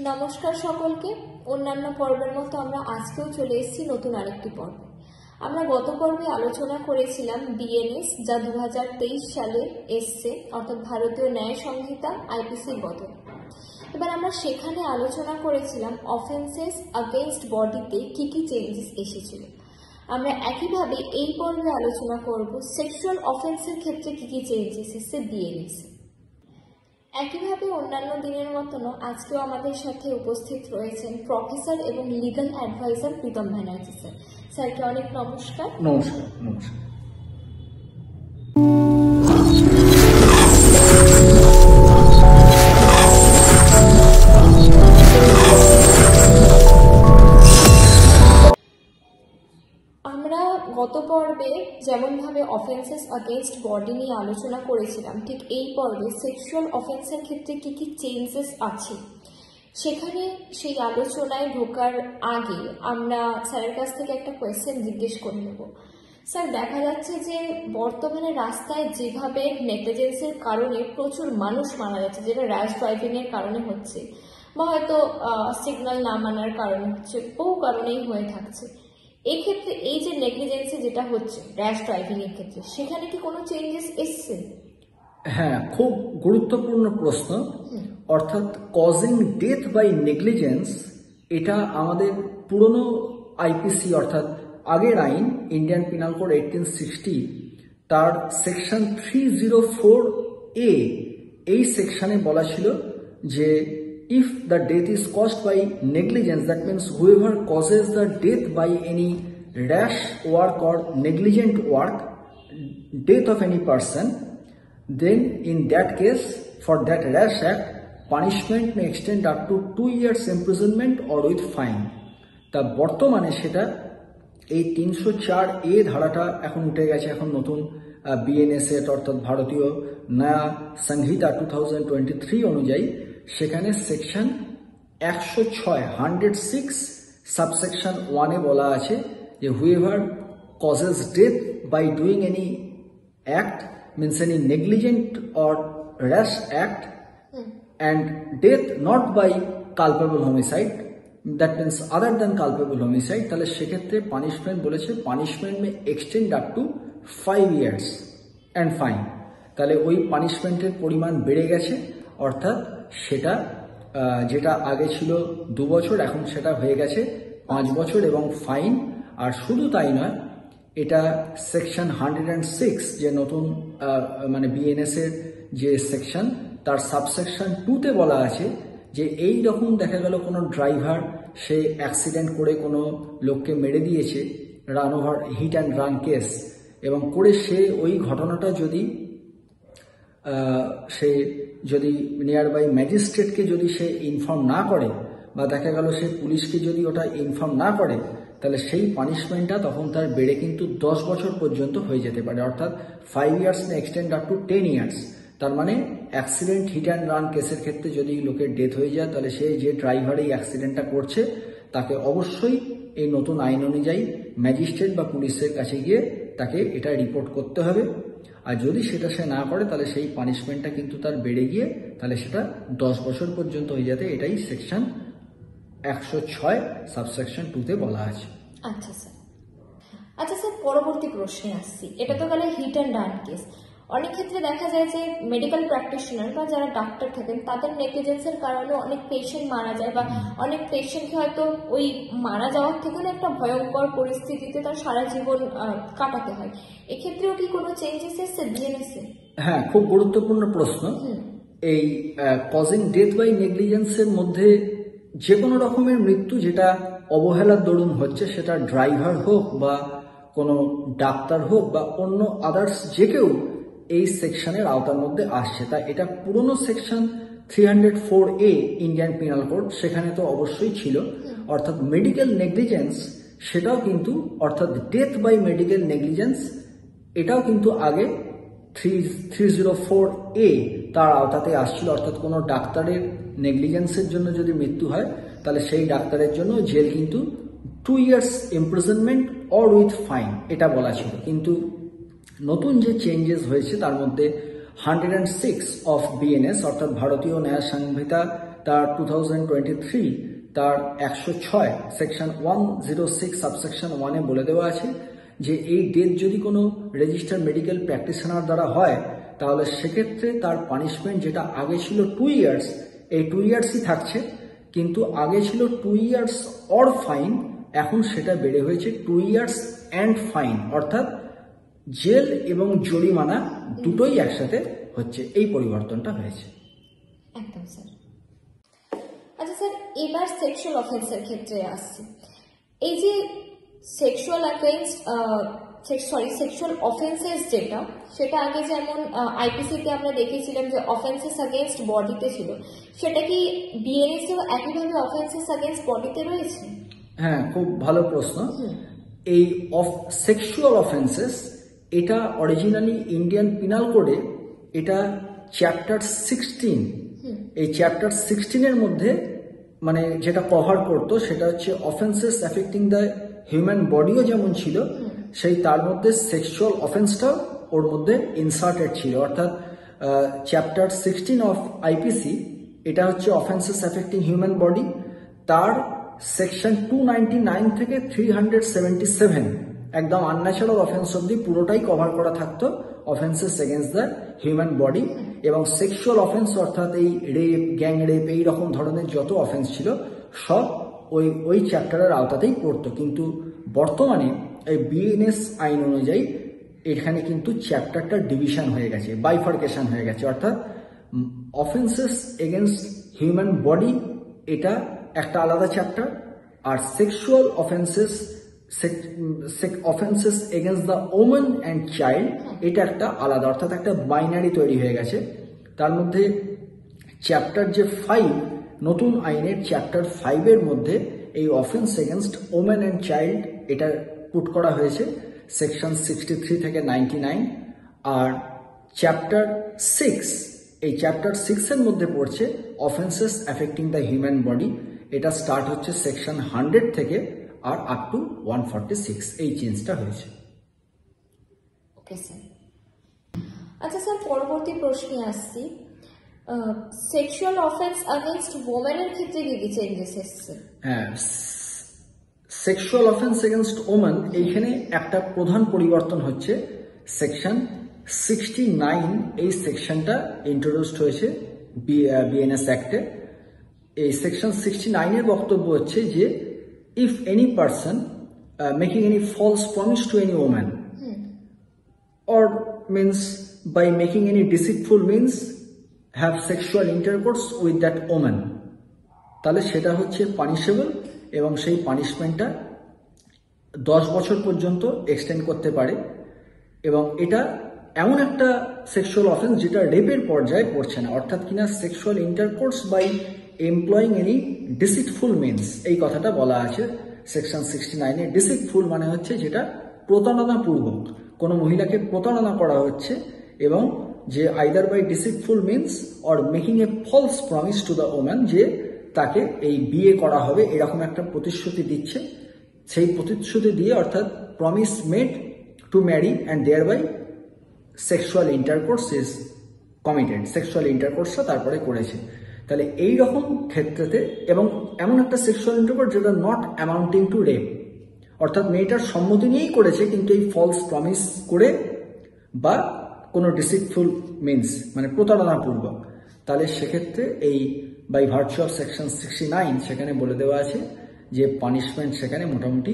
নমস্কার সকলকে। অন্যান্য পর্বের মতো আমরা আজকেও চলে এসেছি নতুন আরেকটি পর্বে। আমরা গত পর্বে আলোচনা করেছিলাম বিএনএস, যা 2023 সালে এসছে, অর্থাৎ ভারতীয় ন্যায় সংহিতা আইপিসির বদলে। এবার আমরা সেখানে আলোচনা করেছিলাম অফেন্সেস আগেইনস্ট বডিতে কি কি চেঞ্জেস এসেছিল। আমরা একইভাবে এই পর্বে আলোচনা করব সেক্সুয়াল অফেন্সের ক্ষেত্রে কি কি চেঞ্জেস এসেছে বিএনএস। একইভাবে অন্যান্য দিনের মতনও আজকেও আমাদের সাথে উপস্থিত রয়েছেন প্রফেসর এবং legal adviser Pritam Banerjee sir. স্যারকে অনেক নমস্কার। নমস্কার। নমস্কার। আমরা গত পর্বে যেমনভাবে অফেন্সেস আগেইনস্ট বডি নিয়ে আলোচনা করেছিলাম, ঠিক এই পর্বে সেক্সুয়াল অফেন্সের ক্ষেত্রে কি কি চেঞ্জেস আছে সেখানে সেই আলোচনায় ঢোকার আগে আমরা স্যারের কাছ থেকে একটা কোয়েশ্চেন জিজ্ঞেস করে নেব। স্যার, দেখা যাচ্ছে যে বর্তমানে রাস্তায় যেভাবে নেগলিজেন্সের কারণে প্রচুর মানুষ মারা যাচ্ছে, যেটা র্যাশ ড্রাইভিং এর কারণে হচ্ছে বা হয়তো সিগন্যাল না মানার কারণে হচ্ছে, বহু কারণেই হয়ে থাকছে। এক্ষেত্রে এই যে নেগলিজেন্সে যেটা হচ্ছে র্যাশ ড্রাইভিং এর ক্ষেত্রে, সেখানে কি কোনো চেঞ্জেস এসছে? হ্যাঁ, খুব গুরুত্বপূর্ণ প্রশ্ন। অর্থাৎ কজিং ডেথ বাই নেগলিজেন্স, এটা আমাদের পুরনো আইপিসি অর্থাৎ আগের আইন ইন্ডিয়ান পিনাল কোড 1860 তার সেকশন 304A এই সেকশনে বলা ছিল যে if the death is caused by negligence, that means whoever causes the death by any rash work or negligent work, death of any person, then in that case for that rash act punishment may extend up to 2 years imprisonment or with fine. তা বর্তমানে সেটা এই 304A ধারাটা এখন উঠে গেছে, এখন নতুন বিএনএস অর্থাৎ ভারতীয় ন্যায় সংহিতা 2023 অনুযায়ী সেখানে সেকশন 106 সাবসেকশন 1-এ বলা আছে যে whoever causes death by doing any act means any negligent or rash act and death not by culpable homicide, that means other than culpable homicide, তাহলে সেক্ষেত্রে পানিশমেন্ট বলেছে punishment May extend up to 5 years and fine। তাহলে ওই পানিশমেন্টের পরিমাণ বেড়ে গেছে, অর্থাৎ সেটা যেটা আগে ছিল 2 বছর এখন সেটা হয়ে গেছে 5 বছর এবং ফাইন। আর শুধু তাই নয়, এটা সেকশন 106 যে নতুন মানে বিএনএস এর যে সেকশন তার সাবসেকশন 2-তে বলা আছে যে এই রকম দেখা গেল কোনো ড্রাইভার সে অ্যাক্সিডেন্ট করে কোনো লোককে মেরে দিয়েছে, run over hit and run case, এবং করে সে ওই ঘটনাটা যদি নিয়ার বাই ম্যাজিস্ট্রেটকে যদি সে ইনফর্ম না করে বা দেখা গেল সে পুলিশকে যদি ওটা ইনফর্ম না করে, তাহলে সেই পানিশমেন্টটা তখন তার বেড়ে কিন্তু 10 বছর পর্যন্ত হয়ে যেতে পারে, অর্থাৎ 5 years না এক্সটেন্ড আপ টু 10 years। তার মানে অ্যাক্সিডেন্ট হিট অ্যান্ড রান কেসের ক্ষেত্রে যদি লোকের ডেথ হয়ে যায়, তাহলে সে যে ড্রাইভার এই অ্যাক্সিডেন্টটা করছে তাকে অবশ্যই এই নতুন আইন অনুযায়ী ম্যাজিস্ট্রেট বা পুলিশের কাছে গিয়ে তাকে এটা রিপোর্ট করতে হবে। আর যদি সেটা সে না করে তাহলে সেই পানিশমেন্টটা কিন্তু তার বেড়ে গিয়ে তাহলে সেটা 10 বছর পর্যন্ত হয়ে যেতে, এটাই সেকশন 106 সাবসেকশন 2-তে বলা আছে। আচ্ছা স্যার, পরবর্তী প্রশ্নে আসছি। এটা তো গেল হিট অ্যান্ড রান কেস। অনেক ক্ষেত্রে দেখা যায় যে মেডিকেল প্র্যাকটিশনার বা যারা ডাক্তার থাকেন তাদের নেগলিজেন্সের কারণে অনেক পেশেন্ট মারা যায় বা অনেক পেশেন্টকে হয়তো ওই মারা যাওয়ার থেকে একটা ভয়ঙ্কর পরিস্থিতিতে তার সারা জীবন কাটাতে হয়। এক্ষেত্রেও কি কোনো চেঞ্জেস এসেছে বিএনএস-এ? হ্যাঁ, খুব গুরুত্বপূর্ণ প্রশ্ন। এই কজিং ডেথ বাই নেগলিজেন্সের মধ্যে যে কোনো রকমের মৃত্যু যেটা অবহেলার দরুন হচ্ছে, সেটা ড্রাইভার হোক বা কোনো ডাক্তার হোক বা অন্য আদার্স যে কেউ এই সেকশনের আওতার মধ্যে আসছে। তা এটা পুরনো section 304A Indian penal code সেখানে তো অবশ্যই ছিল, অর্থাৎ মেডিকেল নেগলিজেন্স সেটাও কিন্তু, অর্থাৎ ডেথ বাই মেডিকেল নেগলিজেন্স এটাও কিন্তু আগে 304A তার আওতাতে আসছিল। অর্থাৎ কোনো ডাক্তারের নেগলিজেন্সের জন্য যদি মৃত্যু হয় তাহলে সেই ডাক্তারের জন্য জেল কিন্তু 2 years imprisonment or with fine এটা বলা ছিল। কিন্তু নতুন যে চেঞ্জেস হয়েছে তার মধ্যে 106 অফ বিএনএস অর্থাৎ ভারতীয় ন্যায় সংহিতা তার 2023 তার 106 সেকশন 106 সাবসেকশন 1-এ বলে দেওয়া আছে যে এই ডেথ যদি কোনো রেজিস্টার্ড মেডিকেল প্র্যাকটিশনার দ্বারা হয় তাহলে সেক্ষেত্রে তার পানিশমেন্ট যেটা আগে ছিল 2 ইয়ার্স, এই 2 ইয়ার্সই থাকছে, কিন্তু আগে ছিল 2 ইয়ার্স অর ফাইন, এখন সেটা বেড়ে হয়েছে 2 ইয়ার্স অ্যান্ড ফাইন, অর্থাৎ জেল এবং জরিমানা দুটোই একসাথে হচ্ছে। এই পরিবর্তনটা হয়েছে। একদম স্যার। আচ্ছা স্যার, এবার সেক্সুয়াল অফেন্সের ক্ষেত্রে আসছে। এই যে সেক্সুয়াল অফেন্সেস যেটা, সেটা আগে যেমন আইপিসিতে আমরা দেখেছিলাম যে অফেন্সেস অ্যাগেনস্ট বডিতে ছিল, সেটা কি বিএনএসেও একইভাবে অফেন্সেস অ্যাগেনস্ট বডিতে রয়েছে? হ্যাঁ, খুব ভালো প্রশ্ন। এই সেক্সুয়াল অফেন্সেস এটা অরিজিনালি ইন্ডিয়ান পিনাল কোডে এটা চ্যাপ্টার 16, এই চ্যাপ্টার 16-এর মধ্যে মানে যেটা কভার করতো সেটা হচ্ছে অফেন্সেস অ্যাফেক্টিং দ্য হিউম্যান বডিও যেমন ছিল, সেই তার মধ্যে সেক্সুয়াল অফেন্সটাও ওর মধ্যে ইনসার্টেড ছিল। অর্থাৎ চ্যাপ্টার 16 অফ আইপিসি এটা হচ্ছে অফেন্সেস অ্যাফেক্টিং হিউম্যান বডি, তার সেকশন 299 থেকে 377 একদম আনন্যাচারাল অফেন্স অব্দি পুরোটাই কভার করা থাকতো offences against the human body. এবং সেক্সুয়াল অফেন্স অর্থাৎ এই রেপ, গ্যাং রেপ, এই রকম ধরনের যত অফেন্স ছিল সব ওই চ্যাপ্টারের আওতাতেই পড়তো। কিন্তু বর্তমানে এই বিএনএস আইন অনুযায়ী এখানে কিন্তু চ্যাপ্টারটা ডিভিশন হয়ে গেছে, বাইফার্কেশন হয়ে গেছে। অর্থাৎ অফেন্সেস এগেনস্ট হিউম্যান বডি এটা একটা আলাদা চ্যাপ্টার, আর sexual offences against the women and child এটা একটা আলাদা, অর্থাৎ একটা বাইনারি তৈরি হয়ে গেছে। তার মধ্যে চ্যাপ্টার যে 5 নতুন আইনের চ্যাপ্টার 5-এর মধ্যে এই offence against women and child এটা পুট করা হয়েছে সেকশন 63 থেকে 99। আর চ্যাপ্টার 6, এই চ্যাপ্টার 6-এর মধ্যে পড়ছে offences affecting the human body, এটা স্টার্ট হচ্ছে সেকশন 100 থেকে আর আপ টু 146, এই চেঞ্জটা হয়েছে। Okay sir. আচ্ছা স্যার, পরবর্তী প্রশ্নে আসছি। সেক্সুয়াল অফেন্স अगेंस्ट ওমেনের ক্ষেত্রে কি কি চেঞ্জেস এসেছে? হ্যাঁ, সেক্সুয়াল অফেন্স এগেনস্ট ওমেন এইখানে একটা প্রধান পরিবর্তন হচ্ছে সেকশন 69, এই সেকশনটা ইন্ট্রোডিউসড হয়েছে বিএনএস অ্যাক্টে। এই সেকশন 69-এর বক্তব্য হচ্ছে যে if any person making any false promise to any woman or means by making any deceitful means have sexual intercourse with that woman, তাহলে সেটা হচ্ছে পানিশেবল এবং সেই পানিশমেন্টটা 10 বছর পর্যন্ত এক্সটেন্ড করতে পারে। এবং এটা এমন একটা সেক্সুয়াল অফেন্স যেটা রেপের পর্যায়ে পড়ছে না, অর্থাৎ কিনা sexual intercourse by employing any deceitful means, এই কথাটা বলা আছে সেকশন 69-এ। ডিসিটফুল মানে হচ্ছে যেটা প্রতারণাপূর্বক কোনো মহিলাকে প্রতারণা করা হচ্ছে, এবং যে either by deceitful means or making a false promise to the woman, যে তাকে এই বিয়ে করা হবে এরকম একটা প্রতিশ্রুতি দিচ্ছে, সেই প্রতিশ্রুতি দিয়ে অর্থাৎ promise made to marry and there by sexual intercourse is committed, sexual ইন্টারকোর্সটা তারপরে করেছে। তাহলে এই রকম ক্ষেত্রেতে, এবং এমন একটা সেক্সুয়াল ইন্টারকোর্স যেটা নট অ্যামাউন্টিং টু রেপ, অর্থাৎ মেয়েটার সম্মতি নিয়েই করেছে কিন্তু এই ফলস প্রমিস করে বা কোনো ডিসিটফুল মিনস মানে প্রতারণাপূর্বক, তাহলে সেক্ষেত্রে এই বাই ভার্চু অফ সেকশন 69 সেখানে বলে দেওয়া আছে যে পানিশমেন্ট সেখানে মোটামুটি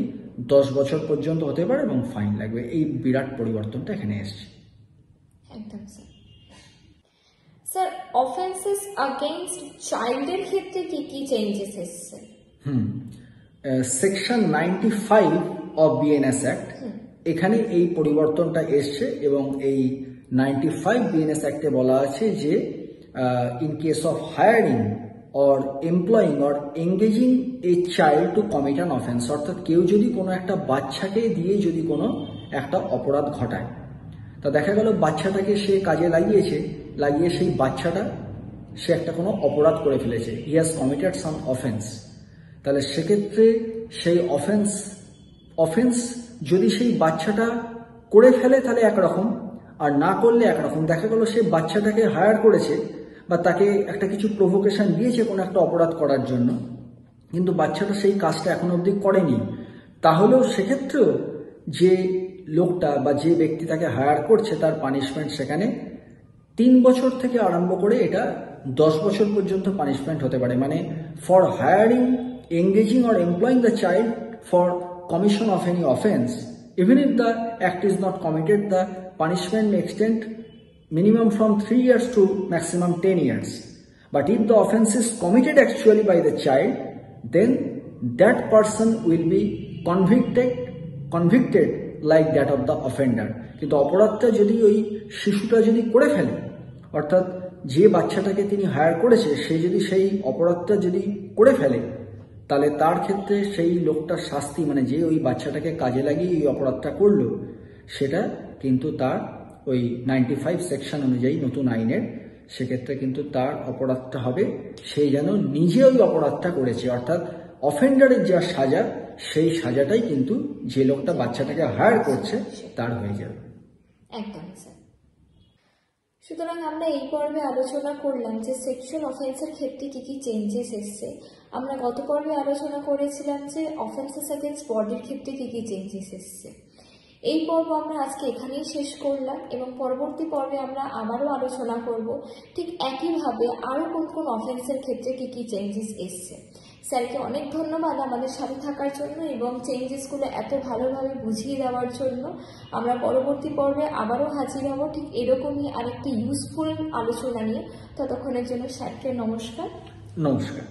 10 বছর পর্যন্ত হতে পারে এবং ফাইন লাগবে। এই বিরাট পরিবর্তনটা এখানে এসছে। একদম স্যার। স্যার, অফেন্সেস अगेंस्ट চাইল্ডের ক্ষেত্রে কি কি চেঞ্জেস এসেছে? সেকশন 95 অফ বিএনএস অ্যাক্ট, এখানে এই পরিবর্তনটা এসছে। এবং এই 95 বিএনএস অ্যাক্টে বলা আছে যে in case of hiring or employing or engaging a child to commit an offence, অর্থাৎ কেউ যদি কোনো একটা বাচ্চাকে দিয়ে যদি কোনো একটা অপরাধ ঘটায়, তা দেখা গেল বাচ্চাটাকে সে কাজে লাগিয়ে সেই বাচ্চাটা সে একটা কোনো অপরাধ করে ফেলেছে, he has committed some offence, তাহলে সেক্ষেত্রে সেই অফেন্স যদি সেই বাচ্চাটা করে ফেলে তাহলে একরকম, আর না করলে একরকম। দেখা গেল সে বাচ্চাটাকে হায়ার করেছে বা তাকে একটা কিছু প্রভোকেশন দিয়েছে কোনো একটা অপরাধ করার জন্য, কিন্তু বাচ্চাটা সেই কাজটা এখন অবধি করেনি, তাহলেও সেক্ষেত্রেও যে লোকটা বা যে ব্যক্তি তাকে হায়ার করছে তার পানিশমেন্ট সেখানে 3 বছর থেকে আরম্ভ করে এটা 10 বছর পর্যন্ত পানিশমেন্ট হতে পারে। মানে for hiring, engaging or employing the child for commission of any offence, even if the act is not committed, the punishment may extend minimum from 3 years to maximum 10 years. But if the offense is committed actually by the child, then that person will be convicted like that of the offender. কিন্তু অপরাধটা যদি ওই শিশুটা যদি করে ফেলে, অর্থাৎ যে বাচ্চাটাকে তিনি হায়ার করেছে সে যদি সেই অপরাধটা যদি করে ফেলে, তাহলে তার ক্ষেত্রে সেই লোকটার শাস্তি, মানে যে ওই বাচ্চাটাকে কাজে লাগিয়ে এই অপরাধটা করলো, সেটা কিন্তু তার ওই 95 সেকশন অনুযায়ী নতুন আইনের, সেক্ষেত্রে কিন্তু তার অপরাধটা হবে সেই যেন নিজে ওই অপরাধটা করেছে, অর্থাৎ অফেন্ডারের যা সাজা সেই সাজাটাই কিন্তু যে লোকটা বাচ্চাটাকে হায়ার করছে তার হয়ে যাবে। একদম স্যার। সুতরাং আমরা এই পর্বে আলোচনা করলাম যে সেক্সুয়াল অফেন্সের ক্ষেত্রে কি কি চেঞ্জেস এসছে। আমরা গত পর্বে আলোচনা করেছিলাম যে অফেন্সেস এগেইনস্ট বডির ক্ষেত্রে কি কি চেঞ্জেস এসছে। এই পর্ব আমরা আজকে এখানেই শেষ করলাম এবং পরবর্তী পর্বে আমরা আবারও আলোচনা করব ঠিক একইভাবে আরও কোন কোন অফেন্সের ক্ষেত্রে কি কি চেঞ্জেস এসছে। স্যারকে অনেক ধন্যবাদ আমাদের সাথে থাকার জন্য এবং চেঞ্জেসগুলো এত ভালোভাবে বুঝিয়ে দেওয়ার জন্য। আমরা পরবর্তী পর্বে আবারও হাজির হব ঠিক এরকমই আরেকটি ইউজফুল আলোচনা নিয়ে। ততক্ষণের জন্য স্যারকে নমস্কার। নমস্কার।